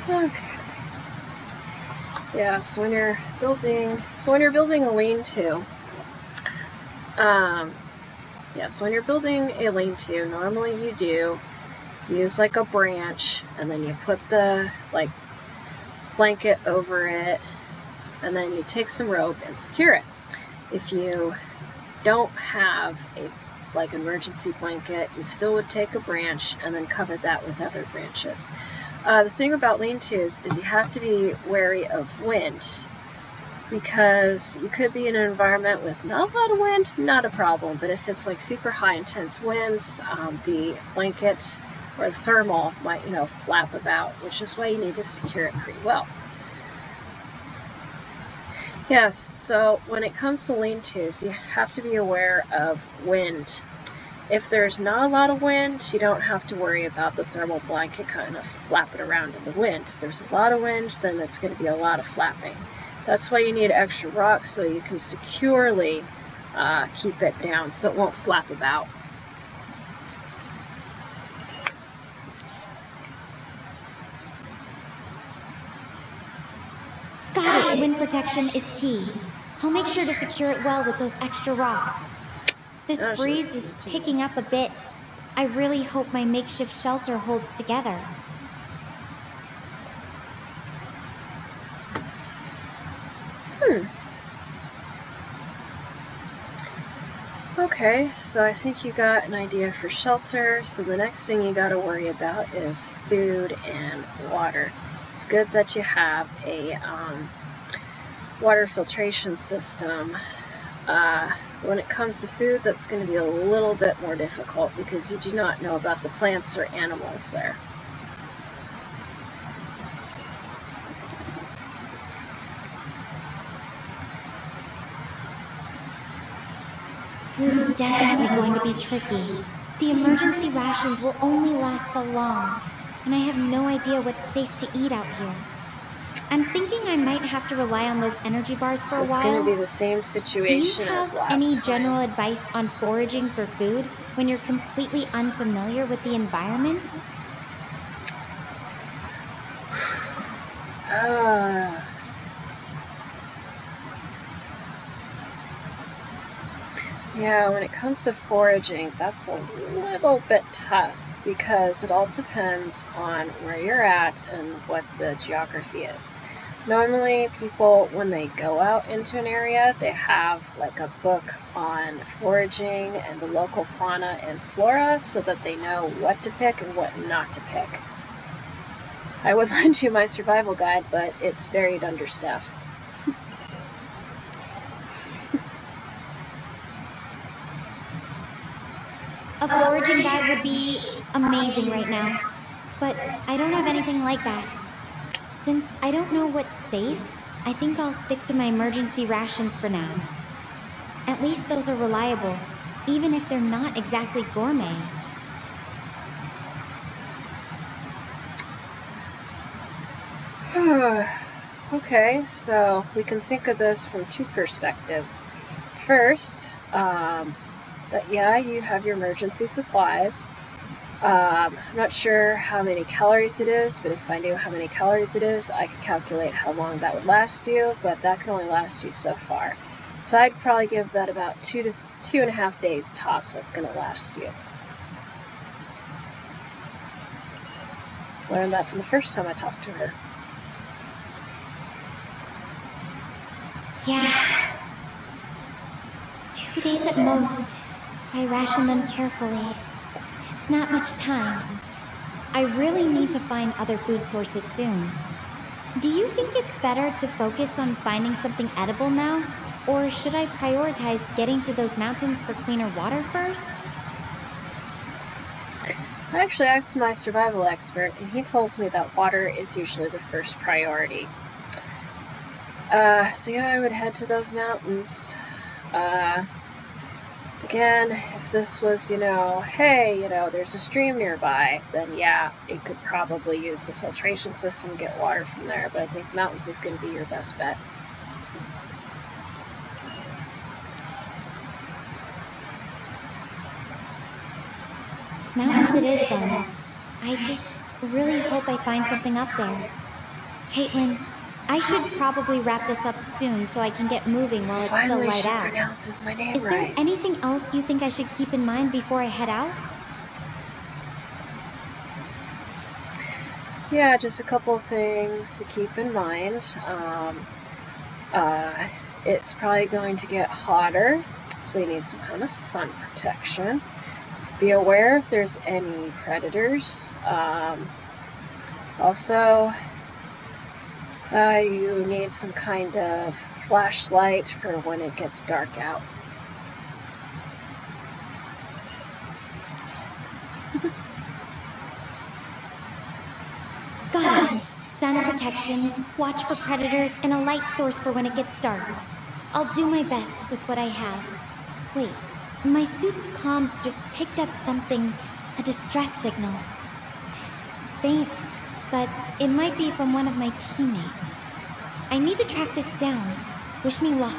Okay. Yeah, so when you're building a lean-to, so when you're building a lean-to, normally you do use like a branch, and then you put the like blanket over it, and then you take some rope and secure it. If you don't have a like emergency blanket, you still would take a branch and then cover that with other branches. The thing about lean-tos is you have to be wary of wind, because you could be in an environment with not a lot of wind, not a problem, but if it's like super high intense winds, the blanket or the thermal might, flap about, which is why you need to secure it pretty well. Yes, so when it comes to lean-tos, you have to be aware of wind. If there's not a lot of wind, you don't have to worry about the thermal blanket kind of flapping around in the wind. If there's a lot of wind, then it's going to be a lot of flapping. That's why you need extra rocks, so you can securely keep it down so it won't flap about. Got it! Wind protection is key. I'll make sure to secure it well with those extra rocks. This breeze is picking up a bit. I really hope my makeshift shelter holds together. Okay, so I think you got an idea for shelter. So the next thing you got to worry about is food and water. It's good that you have a water filtration system. When it comes to food, that's going to be a little bit more difficult because you do not know about the plants or animals there. Food's definitely going to be tricky. The emergency rations will only last so long, and I have no idea what's safe to eat out here. I'm thinking I might have to rely on those energy bars for a while. It's going to be the same situation as last time. Do you have any general advice on foraging for food when you're completely unfamiliar with the environment? Yeah, when it comes to foraging, that's a little bit tough because it all depends on where you're at and what the geography is. Normally, people, when they go out into an area, they have like a book on foraging and the local fauna and flora so that they know what to pick and what not to pick. I would lend you my survival guide, but it's buried under stuff. A foraging guide would be amazing right now, but I don't have anything like that. Since I don't know what's safe, I think I'll stick to my emergency rations for now. At least those are reliable, even if they're not exactly gourmet. Okay, so we can think of this from two perspectives. First, that you have your emergency supplies. I'm not sure how many calories it is, but if I knew how many calories it is, I could calculate how long that would last you, but that can only last you so far. So I'd probably give that about 2 to 2.5 days tops that's going to last you. Learned that from the first time I talked to her. Yeah. 2 days at most. I ration them carefully. It's not much time. I really need to find other food sources soon. Do you think it's better to focus on finding something edible now? Or should I prioritize getting to those mountains for cleaner water first? I actually asked my survival expert, and he told me that water is usually the first priority. So I would head to those mountains. Again, if this was, hey, there's a stream nearby, then you could probably use the filtration system, get water from there, but I think mountains is going to be your best bet. Mountains it is then. I just really hope I find something up there. Caitlin, I should probably wrap this up soon so I can get moving while it's still Finally, light she out. pronounces my name Is there right. anything else you think I should keep in mind before I head out? Yeah, just a couple things to keep in mind. It's probably going to get hotter, so you need some kind of sun protection. Be aware if there's any predators. Also, you need some kind of flashlight for when it gets dark out. Got it. Sun protection, watch for predators, and a light source for when it gets dark. I'll do my best with what I have. Wait, my suit's comms just picked up something, a distress signal. It's faint, but it might be from one of my teammates. I need to track this down. Wish me luck.